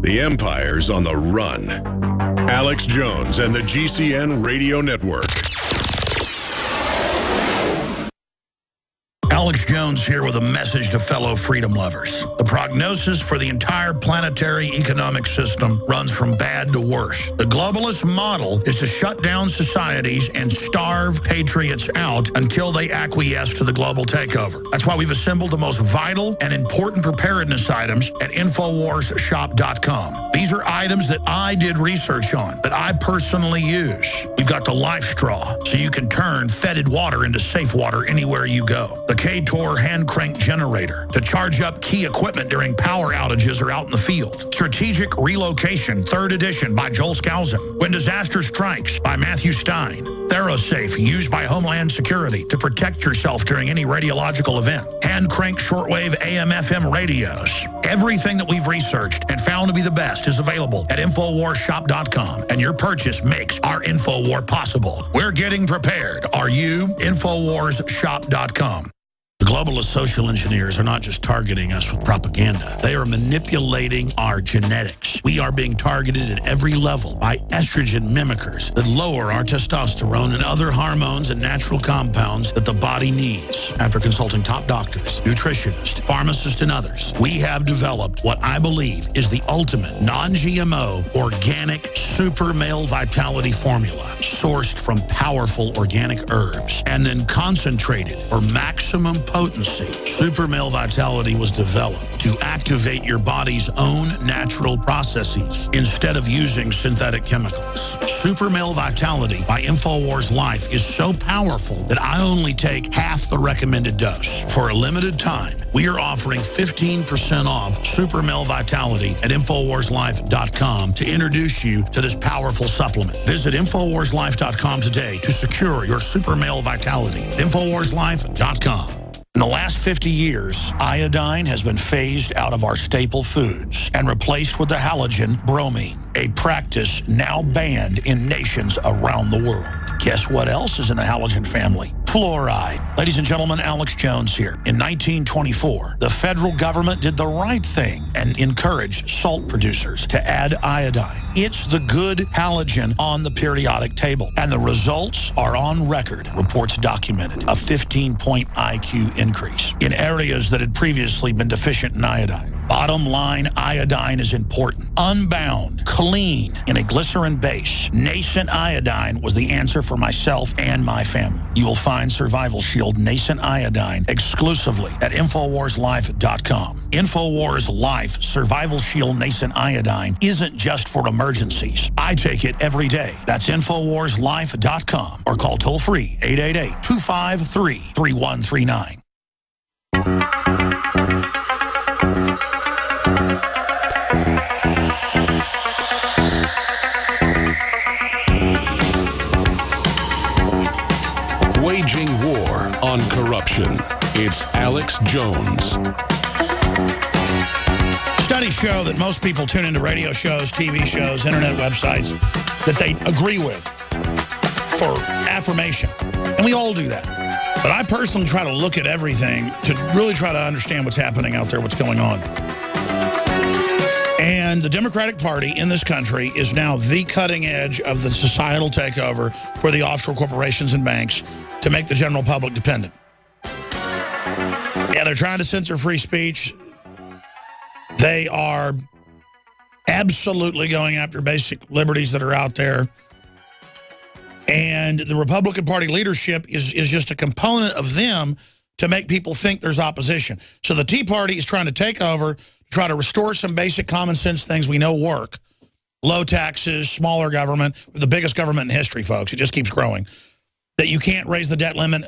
The Empire's on the run. Alex Jones and the GCN Radio Network. Alex Jones here with a message to fellow freedom lovers. The prognosis for the entire planetary economic system runs from bad to worse. The globalist model is to shut down societies and starve patriots out until they acquiesce to the global takeover. That's why we've assembled the most vital and important preparedness items at InfoWarsShop.com. These are items that I did research on, that I personally use. We've got the Life Straw, so you can turn fetid water into safe water anywhere you go. The K-Tor hand crank generator to charge up key equipment during power outages or out in the field. Strategic Relocation, 3rd edition by Joel Skousen. When Disaster Strikes by Matthew Stein. ThyroSafe, used by Homeland Security to protect yourself during any radiological event. Hand crank shortwave AM/FM radios. Everything that we've researched and found to be the best is available at InfoWarsShop.com, and your purchase makes our InfoWar possible. We're getting prepared. Are you? InfoWarsShop.com. The globalist social engineers are not just targeting us with propaganda. They are manipulating our genetics. We are being targeted at every level by estrogen mimickers that lower our testosterone and other hormones and natural compounds that the body needs. After consulting top doctors, nutritionists, pharmacists, and others, we have developed what I believe is the ultimate non-GMO organic super male vitality formula sourced from powerful organic herbs and then concentrated for maximum potency. Super Male Vitality was developed to activate your body's own natural processes instead of using synthetic chemicals. Super Male Vitality by InfoWars Life is so powerful that I only take half the recommended dose. For a limited time, we are offering 15% off Super Male Vitality at InfoWarsLife.com to introduce you to this powerful supplement. Visit InfoWarsLife.com today to secure your Super Male Vitality. InfoWarsLife.com. In the last 50 years, iodine has been phased out of our staple foods and replaced with the halogen bromine, a practice now banned in nations around the world. Guess what else is in the halogen family? Fluoride. Ladies and gentlemen, Alex Jones here. In 1924, the federal government did the right thing and encouraged salt producers to add iodine. It's the good halogen on the periodic table, and the results are on record. Reports documented a 15-point IQ increase in areas that had previously been deficient in iodine. Bottom line, iodine is important. Unbound, clean, in a glycerin base. Nascent iodine was the answer for myself and my family. You will find Survival Shield Nascent Iodine exclusively at InfoWarsLife.com. InfoWars Life Survival Shield Nascent Iodine isn't just for emergencies. I take it every day. That's InfoWarsLife.com or call toll-free 888-253-3139. Waging war on corruption. It's Alex Jones. Studies show that most people tune into radio shows, TV shows, internet websites that they agree with for affirmation. And we all do that. But I personally try to look at everything to really try to understand what's happening out there, what's going on. And the Democratic Party in this country is now the cutting edge of the societal takeover for the offshore corporations and banks to make the general public dependent. Yeah, they're trying to censor free speech. They are absolutely going after basic liberties that are out there. And the Republican Party leadership is just a component of them to make people think there's opposition. So the Tea Party is trying to take over, try to restore some basic common sense things we know work. Low taxes, smaller government, the biggest government in history, folks. It just keeps growing. That you can't raise the debt limit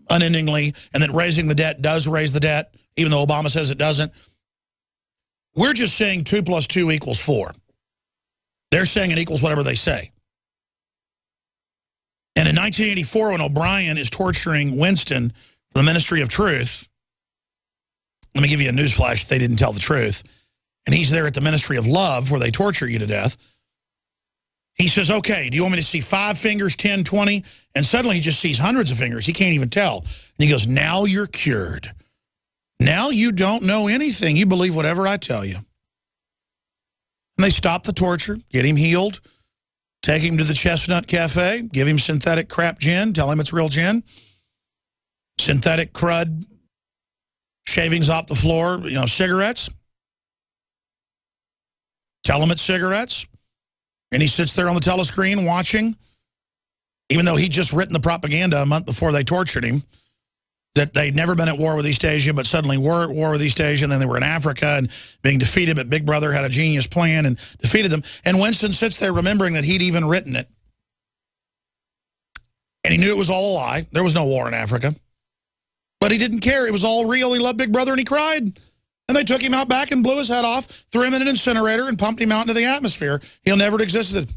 unendingly, and that raising the debt does raise the debt, even though Obama says it doesn't. We're just saying 2 + 2 = 4. They're saying it equals whatever they say. And in 1984, when O'Brien is torturing Winston for the Ministry of Truth, let me give you a newsflash, they didn't tell the truth. And he's there at the Ministry of Love, where they torture you to death. He says, okay, do you want me to see 5 fingers, 10, 20? And suddenly he just sees hundreds of fingers. He can't even tell. And he goes, now you're cured. Now you don't know anything. You believe whatever I tell you. And they stop the torture, get him healed, take him to the Chestnut Cafe, give him synthetic crap gin, tell him it's real gin, synthetic crud, shavings off the floor, cigarettes. Tell him it's cigarettes. And he sits there on the telescreen watching, even though he'd just written the propaganda a month before they tortured him, that they'd never been at war with East Asia, but suddenly were at war with East Asia, and then they were in Africa and being defeated, but Big Brother had a genius plan and defeated them. And Winston sits there remembering that he'd even written it. And he knew it was all a lie. There was no war in Africa. But he didn't care. It was all real. He loved Big Brother, and he cried. And they took him out back and blew his head off, threw him in an incinerator, and pumped him out into the atmosphere. He'll never have existed.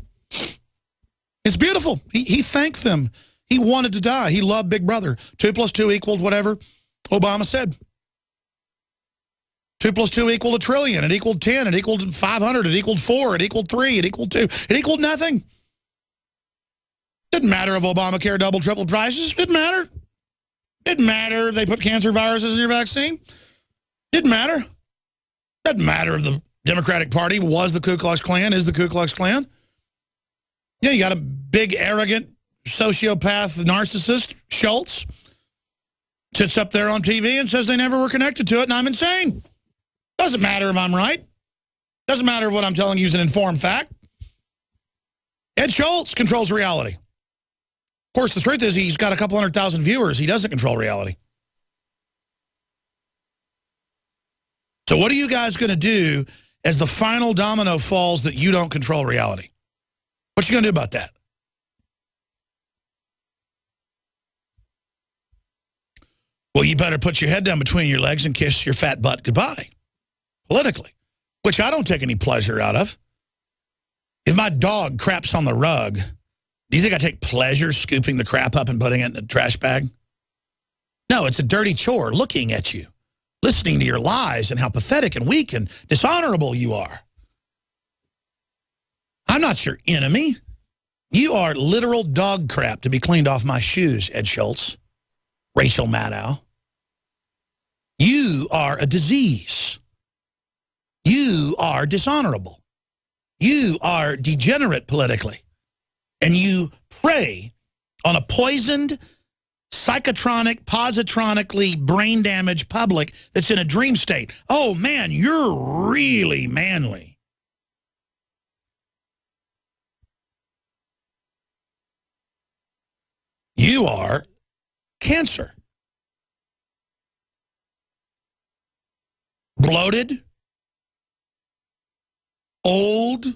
It's beautiful. He thanked them. He wanted to die. He loved Big Brother. 2 + 2 equaled whatever Obama said. 2 + 2 equaled a trillion. It equaled 10. It equaled 500. It equaled 4. It equaled 3. It equaled 2. It equaled nothing. Didn't matter if Obamacare doubled, tripled prices. Didn't matter. Didn't matter if they put cancer viruses in your vaccine. Didn't matter. Doesn't matter if the Democratic Party was the Ku Klux Klan, is the Ku Klux Klan. Yeah, you got a big, arrogant, sociopath, narcissist, Schultz, sits up there on TV and says they never were connected to it, and I'm insane. Doesn't matter if I'm right. Doesn't matter if what I'm telling you is an informed fact. Ed Schultz controls reality. Of course, the truth is he's got a couple 100,000 viewers. He doesn't control reality. So what are you guys going to do as the final domino falls that you don't control reality? What you going to do about that? Well, you better put your head down between your legs and kiss your fat butt goodbye, politically, which I don't take any pleasure out of. If my dog craps on the rug, do you think I take pleasure scooping the crap up and putting it in a trash bag? No, it's a dirty chore looking at you, listening to your lies and how pathetic and weak and dishonorable you are. I'm not your enemy. You are literal dog crap to be cleaned off my shoes, Ed Schultz. Rachel Maddow. You are a disease. You are dishonorable. You are degenerate politically. And you prey on a poisoned, psychotronic, positronically brain-damaged public that's in a dream state. Oh, man, you're really manly. You are cancer. Bloated, old,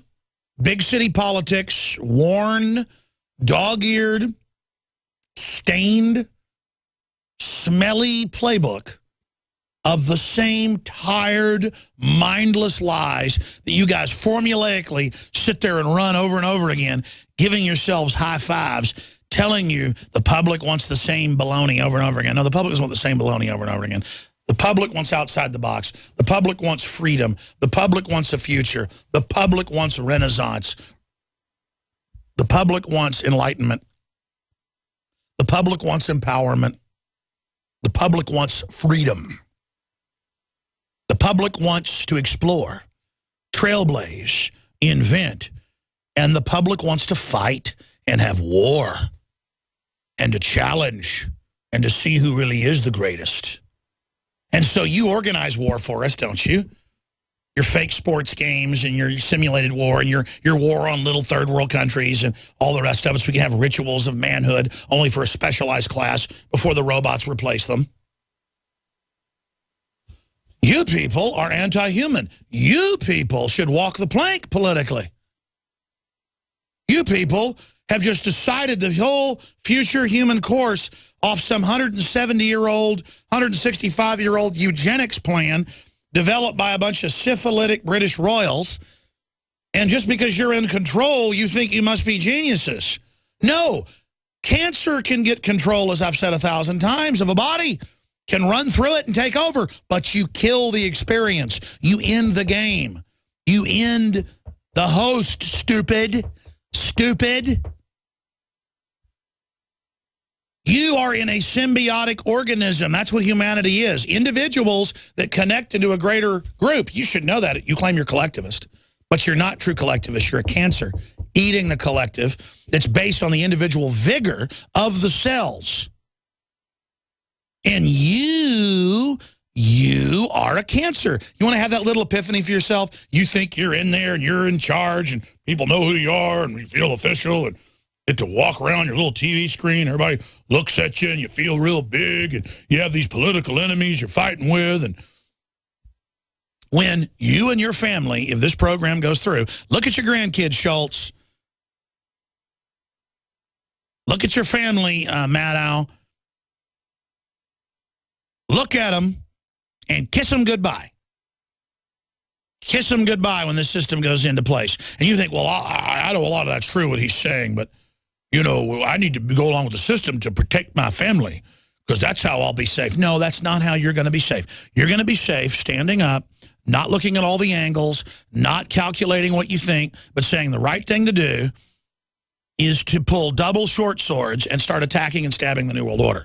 big city politics, worn, dog-eared, stained, smelly playbook of the same tired, mindless lies that you guys formulaically sit there and run over and over again, giving yourselves high fives, telling you the public wants the same baloney over and over again. No, the public doesn't want the same baloney over and over again. The public wants outside the box. The public wants freedom. The public wants a future. The public wants renaissance. The public wants enlightenment. The public wants empowerment. The public wants freedom. The public wants to explore, trailblaze, invent, and the public wants to fight and have war and to challenge and to see who really is the greatest. And so you organize war for us, don't you? Your fake sports games and your simulated war and your war on little third world countries and all the rest of us. We can have rituals of manhood only for a specialized class before the robots replace them. You people are anti-human. You people should walk the plank politically. You people have just decided the whole future human course off some 170-year-old, 165-year-old eugenics plan developed by a bunch of syphilitic British royals. And just because you're in control, you think you must be geniuses. No, cancer can get control, as I've said 1,000 times, of a body, can run through it and take over, but you kill the experience. You end the game. You end the host, stupid. Stupid. You are in a symbiotic organism. That's what humanity is. Individuals that connect into a greater group. You should know that. You claim you're collectivist. But you're not true collectivist. You're a cancer eating the collective that's based on the individual vigor of the cells. And you are a cancer. You want to have that little epiphany for yourself? You think you're in there and you're in charge and people know who you are and you feel official and get to walk around your little TV screen. Everybody looks at you and you feel real big and you have these political enemies you're fighting with. And when you and your family, if this program goes through, look at your grandkids, Schultz. Look at your family, Maddow. Look at them and kiss them goodbye. Kiss them goodbye when this system goes into place. And you think, well, I know a lot of that's true what he's saying, but, you know, I need to go along with the system to protect my family because that's how I'll be safe. No, that's not how you're going to be safe. You're going to be safe standing up, not looking at all the angles, not calculating what you think, but saying the right thing to do is to pull double short swords and start attacking and stabbing the New World Order.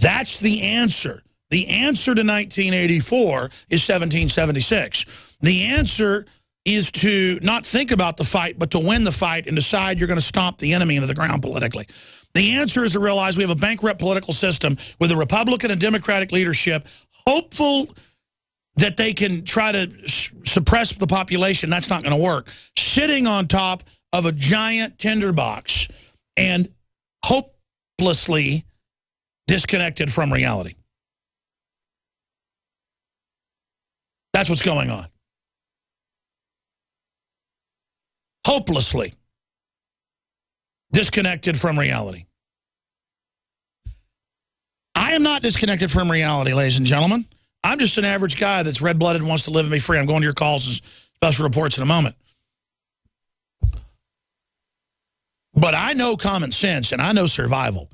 That's the answer. The answer to 1984 is 1776. The answer is to not think about the fight, but to win the fight and decide you're going to stomp the enemy into the ground politically. The answer is to realize we have a bankrupt political system with a Republican and Democratic leadership, hopeful that they can try to suppress the population. That's not going to work. Sitting on top of a giant tinderbox and hopelessly disconnected from reality. That's what's going on. Hopelessly disconnected from reality. I am not disconnected from reality, ladies and gentlemen. I'm just an average guy that's red-blooded and wants to live and be free. I'm going to your calls and special reports in a moment. But I know common sense, and I know survival.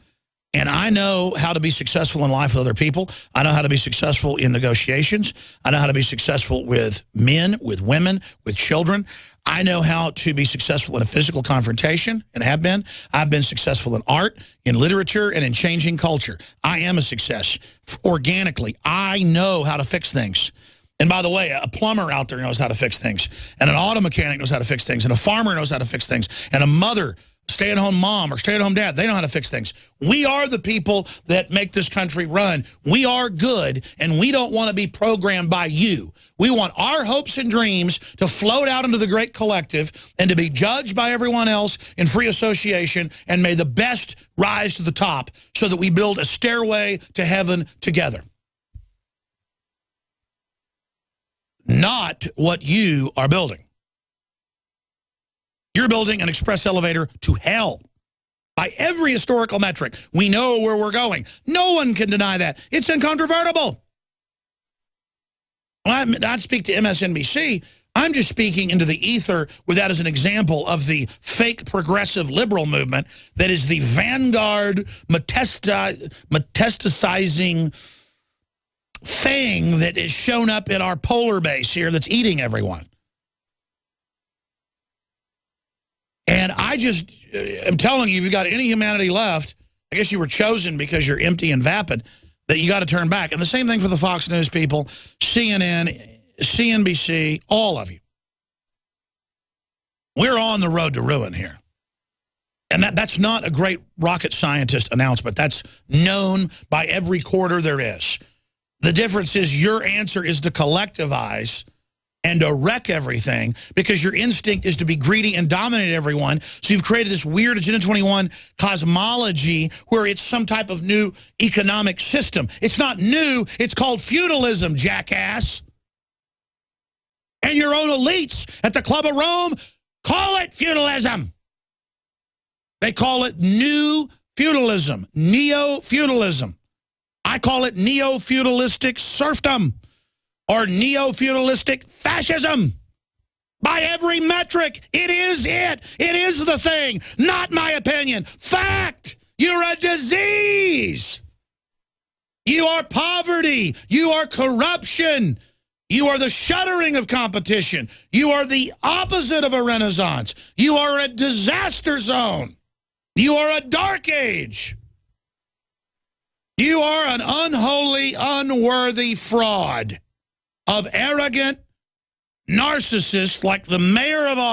And I know how to be successful in life with other people. I know how to be successful in negotiations. I know how to be successful with men, with women, with children. I know how to be successful in a physical confrontation, and have been. I've been successful in art, in literature, and in changing culture. I am a success. Organically, I know how to fix things. And by the way, a plumber out there knows how to fix things. And an auto mechanic knows how to fix things. And a farmer knows how to fix things. And a mother, stay-at-home mom or stay-at-home dad, they know how to fix things. We are the people that make this country run. We are good, and we don't want to be programmed by you. We want our hopes and dreams to float out into the great collective and to be judged by everyone else in free association, and may the best rise to the top so that we build a stairway to heaven together. Not what you are building. You're building an express elevator to hell. By every historical metric, we know where we're going. No one can deny that. It's incontrovertible. When I not speak to MSNBC, I'm just speaking into the ether with that as an example of the fake progressive liberal movement that is the vanguard metastasizing thing that is shown up in our polar base here that's eating everyone. And I just am telling you, if you've got any humanity left, I guess you were chosen because you're empty and vapid, that you got to turn back. And the same thing for the Fox News people, CNN, CNBC, all of you. We're on the road to ruin here. And that's not a great rocket scientist announcement. That's known by every quarter there is. The difference is your answer is to collectivize and to wreck everything, because your instinct is to be greedy and dominate everyone. So you've created this weird Agenda 21 cosmology where it's some type of new economic system. It's not new. It's called feudalism, jackass. And your own elites at the Club of Rome call it feudalism. They call it new feudalism, neo-feudalism. I call it neo-feudalistic serfdom, or neo-feudalistic fascism. By every metric, it is it. It is the thing. Not my opinion. Fact. You're a disease. You are poverty. You are corruption. You are the shuttering of competition. You are the opposite of a renaissance. You are a disaster zone. You are a dark age. You are an unholy, unworthy fraud of arrogant, narcissists like the mayor of Austin